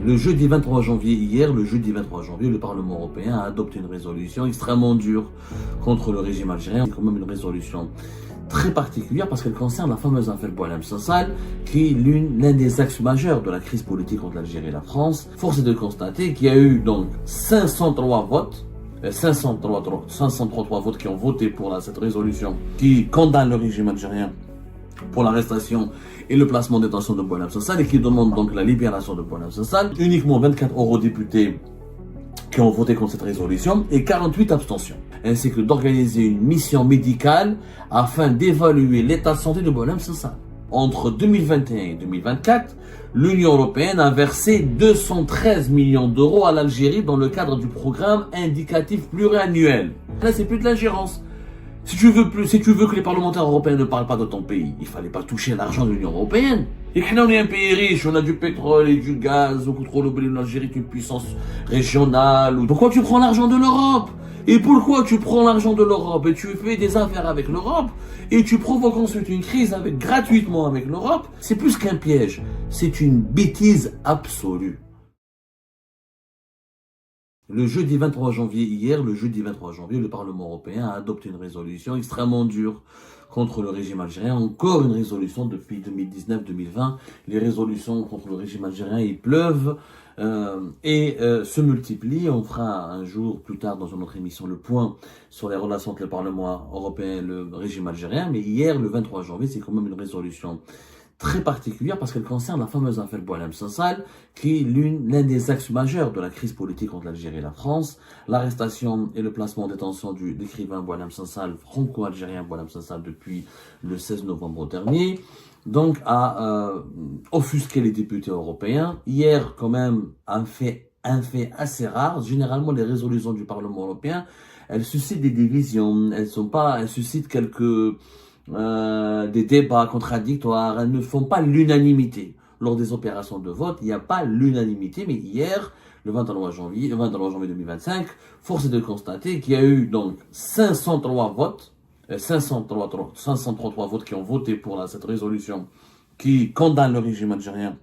Le jeudi 23 janvier, le jeudi 23 janvier, le Parlement européen a adopté une résolution extrêmement dure contre le régime algérien. C'est quand même une résolution très particulière parce qu'elle concerne la fameuse affaire Boualem Sansal, qui est l'un des axes majeurs de la crise politique entre l'Algérie et la France. Force est de constater qu'il y a eu donc 503 votes, 533 votes qui ont voté pour cette résolution qui condamne le régime algérien pour l'arrestation et le placement en détention de Boualem Sansal et qui demande donc la libération de Boualem Sansal. Uniquement 24 eurodéputés qui ont voté contre cette résolution et 48 abstentions, ainsi que d'organiser une mission médicale afin d'évaluer l'état de santé de Boualem Sansal. Entre 2021 et 2024, l'Union européenne a versé 213 millions d'euros à l'Algérie dans le cadre du programme indicatif pluriannuel. Là, c'est plus de l'ingérence. Si tu veux que les parlementaires européens ne parlent pas de ton pays, il fallait pas toucher l'argent de l'Union européenne. Et que là, on est un pays riche, on a du pétrole et du gaz, on contrôle l'Algérie est une puissance régionale. Pourquoi tu prends l'argent de l'Europe? Et pourquoi tu prends l'argent de l'Europe et tu fais des affaires avec l'Europe et tu provoques ensuite une crise gratuitement avec l'Europe? C'est plus qu'un piège, c'est une bêtise absolue. Le jeudi 23 janvier, le Parlement européen a adopté une résolution extrêmement dure contre le régime algérien. Encore une résolution depuis 2019-2020. Les résolutions contre le régime algérien, ils pleuvent et se multiplient. On fera un jour plus tard dans une autre émission le point sur les relations entre le Parlement européen et le régime algérien. Mais hier, le 23 janvier, c'est quand même une résolution très particulière parce qu'elle concerne la fameuse affaire Boualem Sansal, qui est l'un des axes majeurs de la crise politique entre l'Algérie et la France. L'arrestation et le placement en détention de l'écrivain Boualem Sansal, franco-algérien Boualem Sansal, depuis le 16 novembre dernier, donc a offusqué les députés européens. Hier, quand même, un fait assez rare. Généralement, les résolutions du Parlement européen, elles suscitent des divisions, elles suscitent des débats contradictoires, elles ne font pas l'unanimité. Lors des opérations de vote, il n'y a pas l'unanimité, mais hier, le 23 janvier 2025, force est de constater qu'il y a eu donc 533 votes qui ont voté pour cette résolution qui condamne le régime algérien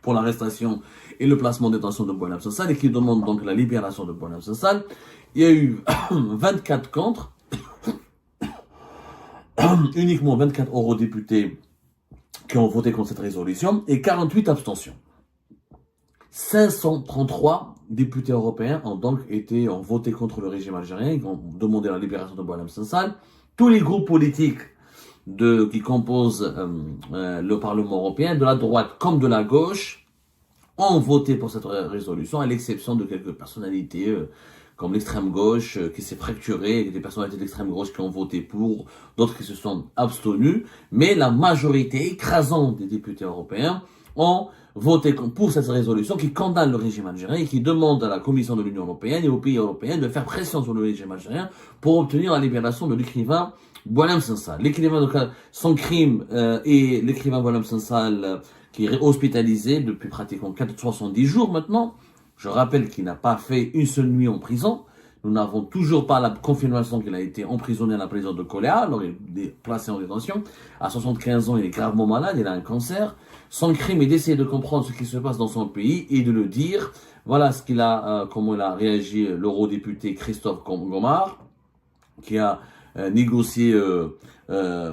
pour l'arrestation et le placement en détention de Boualem Sansal et qui demande donc la libération de Boualem Sansal. Il y a eu 24 contre, uniquement 24 eurodéputés qui ont voté contre cette résolution et 48 abstentions. 533 députés européens ont voté contre le régime algérien, ils ont demandé la libération de Boualem Sansal. Tous les groupes politiques qui composent le Parlement européen, de la droite comme de la gauche, ont voté pour cette résolution, à l'exception de quelques personnalités comme l'extrême gauche qui s'est fracturée, des personnalités d'extrême gauche qui ont voté pour, d'autres qui se sont abstenus, mais la majorité écrasante des députés européens ont voté pour cette résolution qui condamne le régime algérien et qui demande à la Commission de l'Union européenne et aux pays européens de faire pression sur le régime algérien pour obtenir la libération de l'écrivain Boualem Sansal. Son crime et l'écrivain Boualem Sansal qui est hospitalisé depuis pratiquement 70 jours maintenant. Je rappelle qu'il n'a pas fait une seule nuit en prison. Nous n'avons toujours pas la confirmation qu'il a été emprisonné à la prison de Koléa, alors il est placé en détention. À 75 ans, il est gravement malade, il a un cancer. Son crime est d'essayer de comprendre ce qui se passe dans son pays et de le dire. Voilà comment il a réagi l'eurodéputé Christophe Gomard, qui a négocié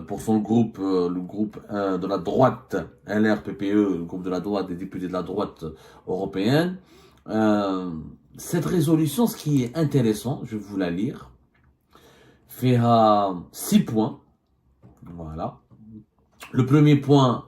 pour son groupe, le groupe de la droite, LRPPE, le groupe de la droite, des députés de la droite européenne. Cette résolution, ce qui est intéressant, je vais vous la lire, fait 6 points. Voilà. Le premier point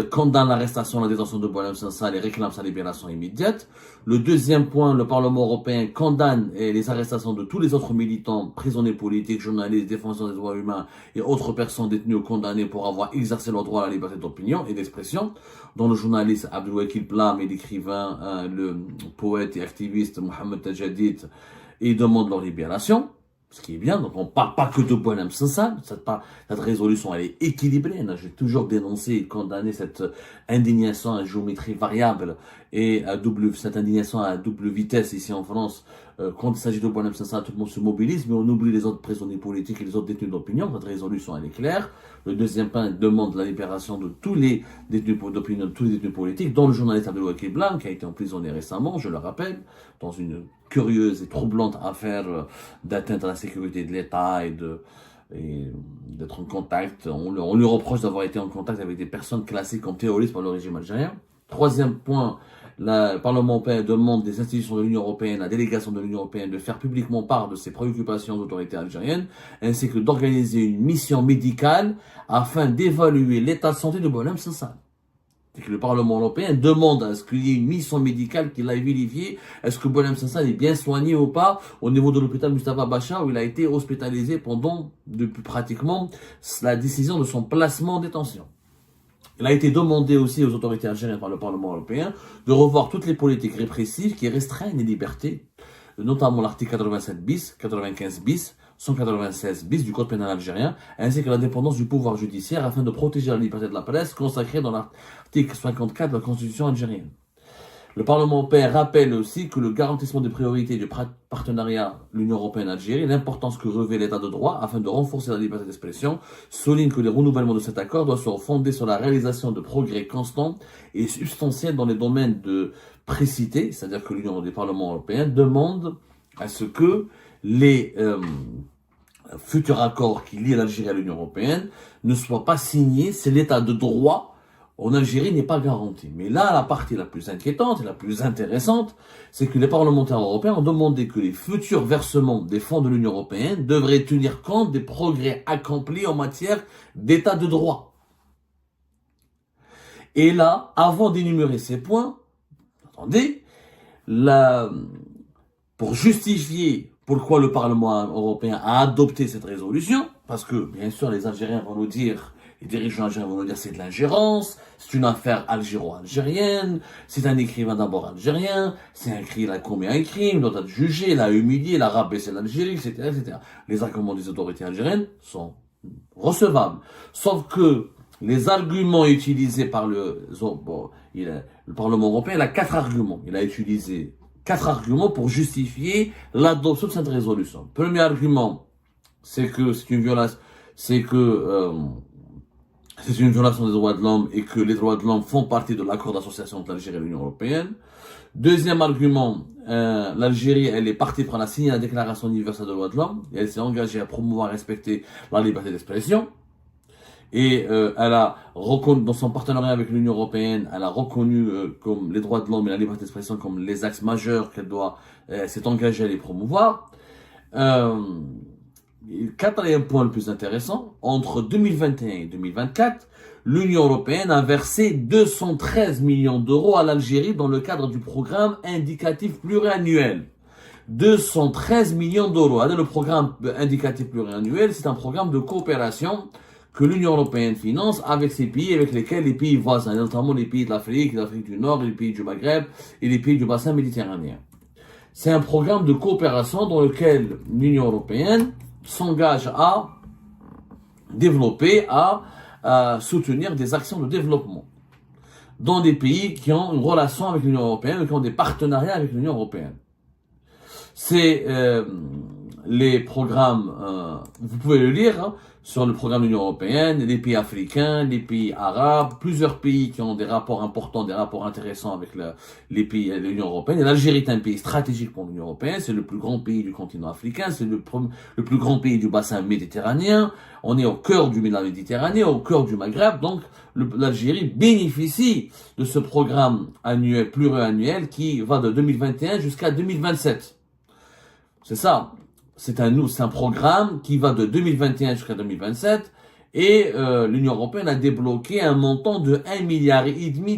condamne l'arrestation et la détention de Boualem Sansal et réclame sa libération immédiate. Le deuxième point, le Parlement européen condamne les arrestations de tous les autres militants, prisonniers politiques, journalistes, défenseurs des droits humains et autres personnes détenues ou condamnées pour avoir exercé leur droit à la liberté d'opinion et d'expression, dont le journaliste Abdelwakil Blam et l'écrivain, le poète et activiste Mohamed Tajadid, et demande leur libération. Ce qui est bien, donc on ne parle pas que de Boualem Sansal, cette résolution elle est équilibrée, j'ai toujours dénoncé et condamné cette indignation à géométrie variable et cette indignation à double vitesse ici en France quand il s'agit de Boualem Sansal, tout le monde se mobilise, mais on oublie les autres prisonniers politiques et les autres détenus d'opinion. Notre résolution, elle est claire. Le deuxième point demande la libération de tous les détenus d'opinion, de tous les détenus politiques, dont le journaliste Abdelwakil Blanc, qui a été emprisonné récemment, je le rappelle, dans une curieuse et troublante affaire d'atteinte à la sécurité de l'État et d'être en contact. On lui reproche d'avoir été en contact avec des personnes classées comme terroristes par le régime algérien. Troisième point, le Parlement européen demande des institutions de l'Union européenne, la délégation de l'Union européenne, de faire publiquement part de ses préoccupations aux autorités algériennes, ainsi que d'organiser une mission médicale afin d'évaluer l'état de santé de Boualem Sansal. C'est que le Parlement européen demande à ce qu'il y ait une mission médicale qui aille vérifier est-ce que Boualem Sansal est bien soigné ou pas au niveau de l'hôpital Mustafa Bacha où il a été hospitalisé depuis pratiquement la décision de son placement en détention. Il a été demandé aussi aux autorités algériennes par le Parlement européen de revoir toutes les politiques répressives qui restreignent les libertés, notamment l'article 87 bis, 95 bis, 196 bis du Code pénal algérien, ainsi que l'indépendance du pouvoir judiciaire afin de protéger la liberté de la presse consacrée dans l'article 54 de la Constitution algérienne. Le Parlement européen rappelle aussi que le garantissement des priorités du partenariat l'Union européenne-Algérie, l'importance que revêt l'état de droit afin de renforcer la liberté d'expression, souligne que les renouvellements de cet accord doivent se fonder sur la réalisation de progrès constants et substantiels dans les domaines de précité, c'est-à-dire que l'Union des Parlements européens demande à ce que les futurs accords qui lient l'Algérie à l'Union européenne ne soient pas signés si l'état de droit en Algérie n'est pas garanti. Mais là, la partie la plus inquiétante et la plus intéressante, c'est que les parlementaires européens ont demandé que les futurs versements des fonds de l'Union européenne devraient tenir compte des progrès accomplis en matière d'état de droit. Et là, avant d'énumérer ces points, attendez, pour justifier pourquoi le Parlement européen a adopté cette résolution, parce que, bien sûr, les Algériens vont nous dire, les dirigeants algériens vont nous dire c'est de l'ingérence, c'est une affaire algéro-algérienne, c'est un écrivain d'abord algérien, il a commis un crime, il doit être jugé, il a humilié, il a rabaissé l'Algérie, etc., etc. Les arguments des autorités algériennes sont recevables. Sauf que les arguments utilisés par le Parlement européen, il a 4 arguments. Il a utilisé 4 arguments pour justifier l'adoption de cette résolution. Premier argument, c'est que c'est une violation, c'est une violation des droits de l'homme et que les droits de l'homme font partie de l'accord d'association entre l'Algérie et l'Union européenne. Deuxième argument, l'Algérie, elle est partie pour la signer la Déclaration universelle des droits de l'homme et elle s'est engagée à promouvoir et respecter la liberté d'expression. Et elle a reconnu, dans son partenariat avec l'Union européenne, elle a reconnu comme les droits de l'homme et la liberté d'expression comme les axes majeurs qu'elle s'est engagée à les promouvoir. Quatrième point le plus intéressant, entre 2021 et 2024, l'Union européenne a versé 213 millions d'euros à l'Algérie dans le cadre du programme indicatif pluriannuel. 213 millions d'euros. Le programme indicatif pluriannuel, c'est un programme de coopération que l'Union européenne finance avec ces pays avec lesquels les pays voisins, notamment les pays de l'Afrique du Nord, les pays du Maghreb et les pays du bassin méditerranéen. C'est un programme de coopération dans lequel l'Union européenne s'engage à développer, à soutenir des actions de développement dans des pays qui ont une relation avec l'Union européenne, qui ont des partenariats avec l'Union européenne. C'est les programmes, vous pouvez le lire sur le programme de l'Union européenne, les pays africains, les pays arabes, plusieurs pays qui ont des rapports importants, des rapports intéressants avec les pays de l'Union européenne. Et l'Algérie est un pays stratégique pour l'Union européenne, c'est le plus grand pays du continent africain, c'est le plus grand pays du bassin méditerranéen, on est au cœur du Méditerranée, au cœur du Maghreb, donc l'Algérie bénéficie de ce programme annuel, pluriannuel qui va de 2021 jusqu'à 2027. C'est ça. C'est un programme qui va de 2021 jusqu'à 2027 et l'Union européenne a débloqué un montant de 1,5 milliard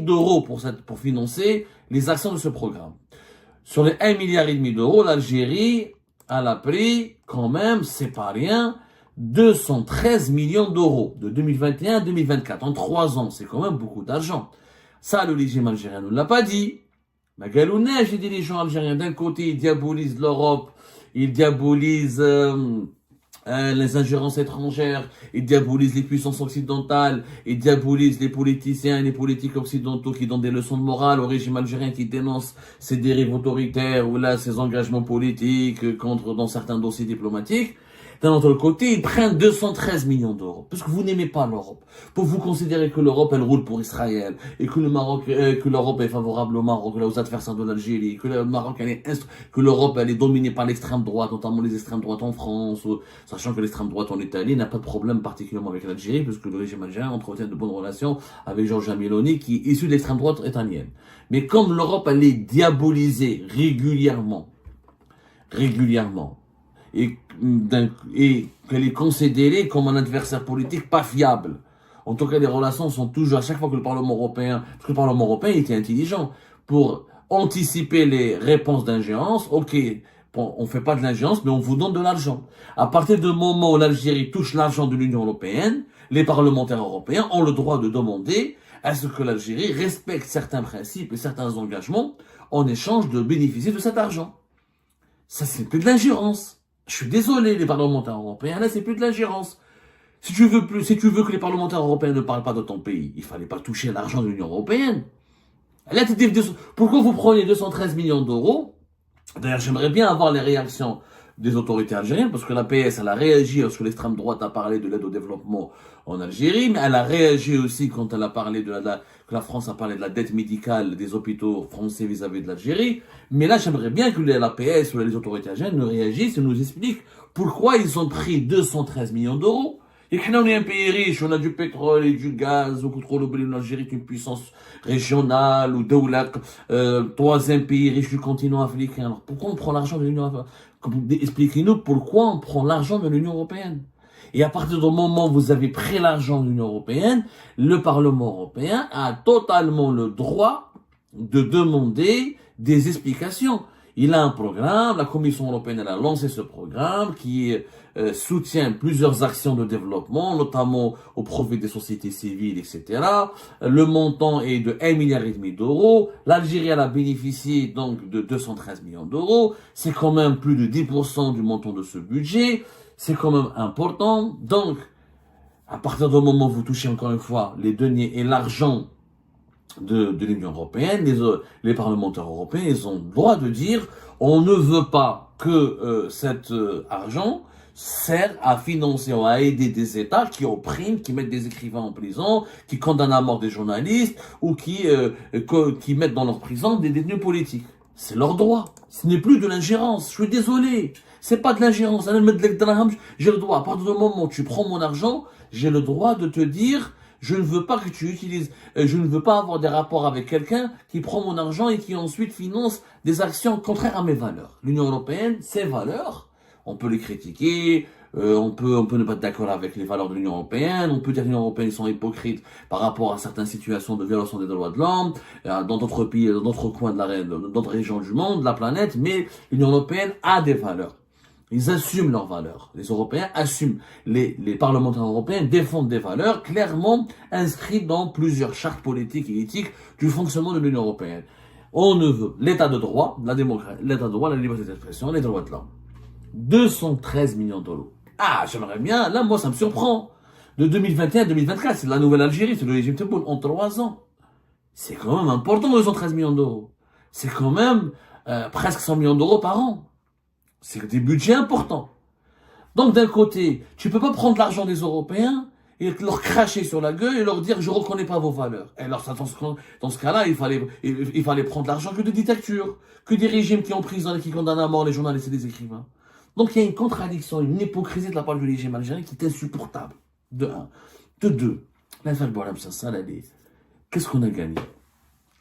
d'euros pour financer les actions de ce programme. Sur les 1,5 milliard d'euros, l'Algérie elle a pris quand même, c'est pas rien, 213 millions d'euros de 2021 à 2024 en 3 ans. C'est quand même beaucoup d'argent. Ça, le régime algérien ne l'a pas dit. Magalounège, les dirigeants algériens, d'un côté, ils diabolisent l'Europe, ils diabolisent les ingérences étrangères, il diabolise les puissances occidentales, il diabolise les politiciens et les politiques occidentaux qui donnent des leçons de morale au régime algérien qui dénonce ses dérives autoritaires ou là ses engagements politiques contre dans certains dossiers diplomatiques. D'un autre côté, ils prennent 213 millions d'euros. Parce que vous n'aimez pas l'Europe. Pour vous considérer que l'Europe, elle roule pour Israël. Et que le Maroc, que l'Europe est favorable au Maroc, aux adversaires de l'Algérie. Que le Maroc, que l'Europe, elle est dominée par l'extrême droite, notamment les extrêmes droites en France. Sachant que l'extrême droite en Italie n'a pas de problème particulièrement avec l'Algérie, parce que le régime algérien entretient de bonnes relations avec Giorgia Meloni, qui est issu de l'extrême droite italienne. Mais comme l'Europe, elle est diabolisée régulièrement, et qu'elle est considérée comme un adversaire politique pas fiable. En tout cas, les relations sont toujours, à chaque fois que le Parlement européen, parce que le Parlement européen était intelligent, pour anticiper les réponses d'ingérence, ok, bon, on fait pas de l'ingérence, mais on vous donne de l'argent. À partir du moment où l'Algérie touche l'argent de l'Union européenne, les parlementaires européens ont le droit de demander à ce que l'Algérie respecte certains principes et certains engagements en échange de bénéficier de cet argent. Ça, c'est plus de l'ingérence. Je suis désolé, les parlementaires européens, là, c'est plus de l'ingérence. Si tu veux que les parlementaires européens ne parlent pas de ton pays, il fallait pas toucher l'argent de l'Union européenne. Là, pourquoi vous prenez 213 millions d'euros? D'ailleurs, j'aimerais bien avoir les réactions des autorités algériennes, parce que la PS, elle a réagi lorsque l'extrême droite a parlé de l'aide au développement en Algérie, mais elle a réagi aussi quand elle a parlé que la France a parlé de la dette médicale des hôpitaux français vis-à-vis de l'Algérie. Mais là, j'aimerais bien que la PS ou les autorités algériennes nous réagissent et nous expliquent pourquoi ils ont pris 213 millions d'euros. Et que là, on est un pays riche, on a du pétrole et du gaz, au pétrole, l'Algérie est une puissance régionale, ou Daoulak, troisième pays riche du continent africain. Alors, pourquoi on prend l'argent de l'Union européenne? Expliquez-nous pourquoi on prend l'argent de l'Union européenne. Et à partir du moment où vous avez pris l'argent de l'Union européenne, le Parlement européen a totalement le droit de demander des explications. Il a un programme, la Commission européenne elle a lancé ce programme qui soutient plusieurs actions de développement, notamment au profit des sociétés civiles, etc. Le montant est de 1,5 milliard d'euros. L'Algérie elle a bénéficié donc de 213 millions d'euros. C'est quand même plus de 10% du montant de ce budget. C'est quand même important. Donc, à partir du moment où vous touchez encore une fois les deniers et l'argent de l'Union européenne, les parlementaires européens, ils ont le droit de dire on ne veut pas que cet argent sert à financer ou à aider des États qui oppriment, qui mettent des écrivains en prison, qui condamnent à mort des journalistes ou qui mettent dans leur prison des détenus politiques. C'est leur droit. Ce n'est plus de l'ingérence. Je suis désolé. C'est pas de l'ingérence. J'ai le droit. À partir du moment où tu prends mon argent, j'ai le droit de te dire je ne veux pas que tu utilises, je ne veux pas avoir des rapports avec quelqu'un qui prend mon argent et qui ensuite finance des actions contraires à mes valeurs. L'Union européenne, ses valeurs, on peut les critiquer, on peut ne pas être d'accord avec les valeurs de l'Union européenne, on peut dire que l'Union européenne sont hypocrites par rapport à certaines situations de violation des droits de l'homme, dans d'autres pays, dans d'autres coins dans d'autres régions du monde, de la planète, mais l'Union européenne a des valeurs. Ils assument leurs valeurs. Les Européens assument. Les parlementaires européens défendent des valeurs clairement inscrites dans plusieurs chartes politiques et éthiques du fonctionnement de l'Union européenne. On ne veut l'état de droit, la démocratie, l'état de droit, la liberté d'expression, les droits de l'homme. 213 millions d'euros. Ah, j'aimerais bien. Là, moi, ça me surprend. De 2021 à 2024, c'est la nouvelle Algérie, c'est le régime Tebboune en 3 ans. C'est quand même important, 213 millions d'euros. C'est quand même presque 100 millions d'euros par an. C'est des budgets importants. Donc d'un côté, tu peux pas prendre l'argent des Européens et leur cracher sur la gueule et leur dire je reconnais pas vos valeurs. Et alors dans ce cas-là, il fallait prendre l'argent que de dictatures, que des régimes qui emprisonnent et qui condamnent à mort les journalistes et les écrivains. Donc il y a une contradiction, une hypocrisie de la part du régime algérien qui est insupportable. De un. De deux, l'affaire Boualem Sansal, qu'est-ce qu'on a gagné?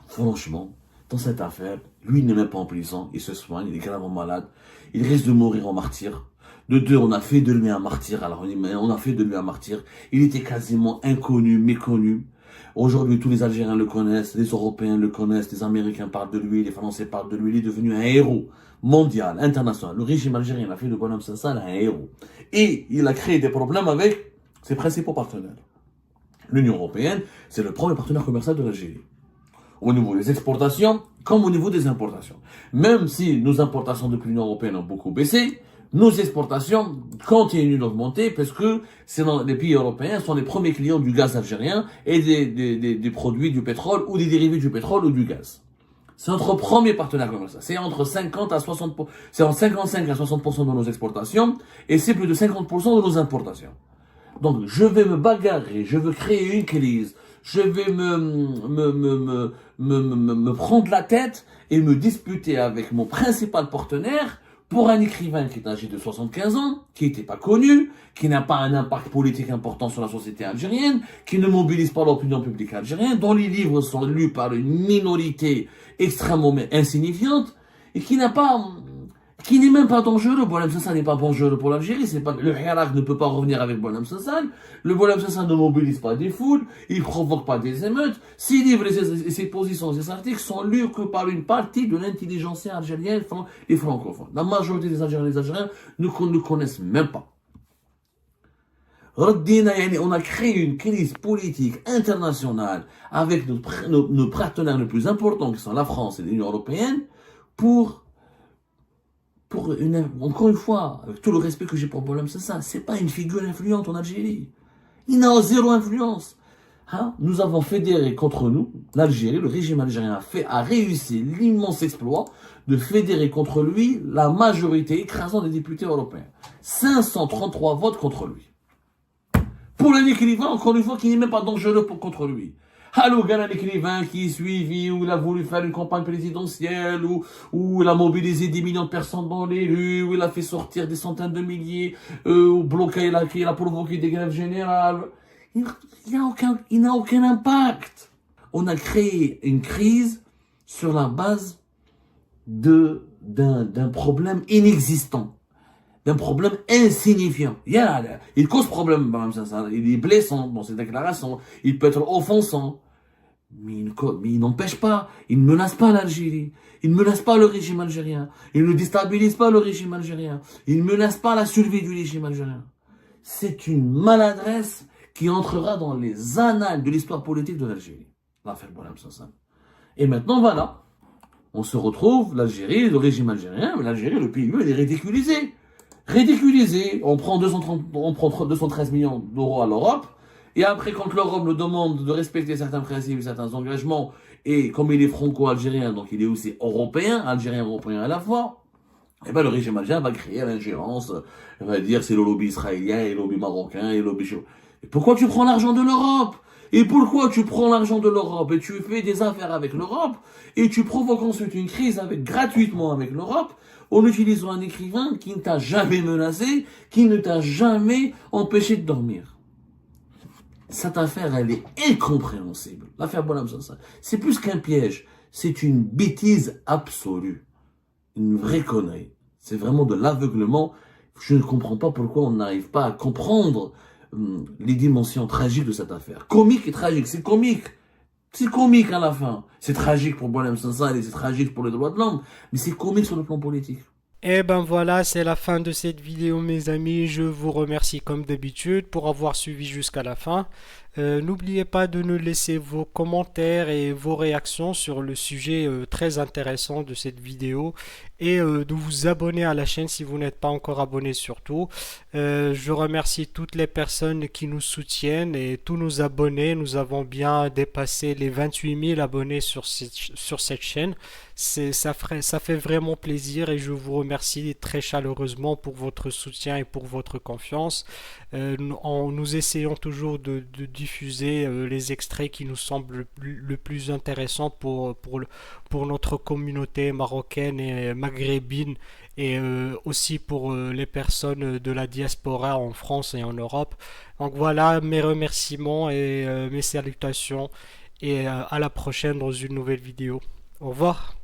Franchement, dans cette affaire, lui, il n'est même pas en prison, il se soigne, il est gravement malade, il risque de mourir en martyr. De deux, on a fait de lui un martyr, alors on a fait de lui un martyr. Il était quasiment inconnu, méconnu. Aujourd'hui, tous les Algériens le connaissent, les Européens le connaissent, les Américains parlent de lui, les Français parlent de lui, il est devenu un héros mondial, international. Le régime algérien a fait de Boualem Sansal un héros. Et il a créé des problèmes avec ses principaux partenaires. L'Union européenne, c'est le premier partenaire commercial de l'Algérie. Au niveau des exportations, comme au niveau des importations. Même si nos importations depuis l'Union européenne ont beaucoup baissé, nos exportations continuent d'augmenter parce que les pays européens sont les premiers clients du gaz algérien et des produits du pétrole ou des dérivés du pétrole ou du gaz. C'est notre premier partenaire commercial. C'est entre 50 à 60, c'est entre 55 à 60% de nos exportations et c'est plus de 50% de nos importations. Donc, je vais me bagarrer, je veux créer une crise, je vais me prendre la tête et me disputer avec mon principal partenaire pour un écrivain qui est âgé de 75 ans, qui n'était pas connu, qui n'a pas un impact politique important sur la société algérienne, qui ne mobilise pas l'opinion publique algérienne, dont les livres sont lus par une minorité extrêmement insignifiante, et qui n'est même pas dangereux. Boualem Sansal n'est pas dangereux pour l'Algérie. Le Hirak ne peut pas revenir avec Boualem Sansal. Le Boualem Sansal ne mobilise pas des foules. Il provoque pas des émeutes. Ses livres et ses positions et ses articles sont lus que par une partie de l'intelligentsia algérienne et francophone. La majorité des Algériens ne connaissent même pas. On a créé une crise politique internationale avec nos partenaires les plus importants qui sont la France et l'Union européenne encore une fois, avec tout le respect que j'ai pour Boualem Sansal, c'est pas une figure influente en Algérie. Il n'a zéro influence. Nous avons fédéré contre nous, l'Algérie, le régime algérien a réussi l'immense exploit de fédérer contre lui la majorité écrasante des députés européens. 533 votes contre lui. Pour un écrivain, encore une fois, qui n'est même pas dangereux contre lui. Un écrivain qui est suivi, où il a voulu faire une campagne présidentielle, où il a mobilisé 10 millions de personnes dans les rues, où il a fait sortir des centaines de milliers, il a provoqué des grèves générales. Il n'a aucun impact. On a créé une crise sur la base d'un problème inexistant. D'un problème insignifiant. Il cause problème, il est blessant dans ses déclarations, il peut être offensant, mais il n'empêche pas, il ne menace pas l'Algérie, il ne menace pas le régime algérien, il ne déstabilise pas le régime algérien, il ne menace pas la survie du régime algérien. C'est une maladresse qui entrera dans les annales de l'histoire politique de l'Algérie. L'affaire Boualem Sansal. Et maintenant, voilà, on se retrouve, l'Algérie, le régime algérien, mais l'Algérie, le pays, il est ridiculisé. On prend 213 millions d'euros à l'Europe, et après, quand l'Europe nous demande de respecter certains principes, certains engagements, et comme il est franco-algérien, donc il est aussi européen, algérien-européen à la fois, et ben le régime algérien va créer l'ingérence, il va dire c'est le lobby israélien, et le lobby marocain, et le lobby... Et pourquoi tu prends l'argent de l'Europe? Et pourquoi tu prends l'argent de l'Europe et tu fais des affaires avec l'Europe et tu provoques ensuite une crise gratuitement avec l'Europe en utilisant un écrivain qui ne t'a jamais menacé, qui ne t'a jamais empêché de dormir? Cette affaire, elle est incompréhensible. L'affaire Boualem Sansal, c'est plus qu'un piège, c'est une bêtise absolue. Une vraie connerie. C'est vraiment de l'aveuglement. Je ne comprends pas pourquoi on n'arrive pas à comprendre les dimensions tragiques de cette affaire. Comique et tragique, c'est comique. C'est comique à la fin. C'est tragique pour Boualem Sansal et c'est tragique pour les droits de l'homme, mais c'est comique sur le plan politique. Et ben voilà, c'est la fin de cette vidéo mes amis, je vous remercie comme d'habitude pour avoir suivi jusqu'à la fin. N'oubliez pas de nous laisser vos commentaires et vos réactions sur le sujet très intéressant de cette vidéo et de vous abonner à la chaîne si vous n'êtes pas encore abonné surtout. Je remercie toutes les personnes qui nous soutiennent et tous nos abonnés. Nous avons bien dépassé les 28 000 abonnés sur cette chaîne. Ça fait vraiment plaisir et je vous remercie très chaleureusement pour votre soutien et pour votre confiance. Nous essayons toujours de diffuser les extraits qui nous semblent le plus intéressants pour notre communauté marocaine et maghrébine et aussi pour les personnes de la diaspora en France et en Europe. Donc voilà mes remerciements et mes salutations et à la prochaine dans une nouvelle vidéo. Au revoir.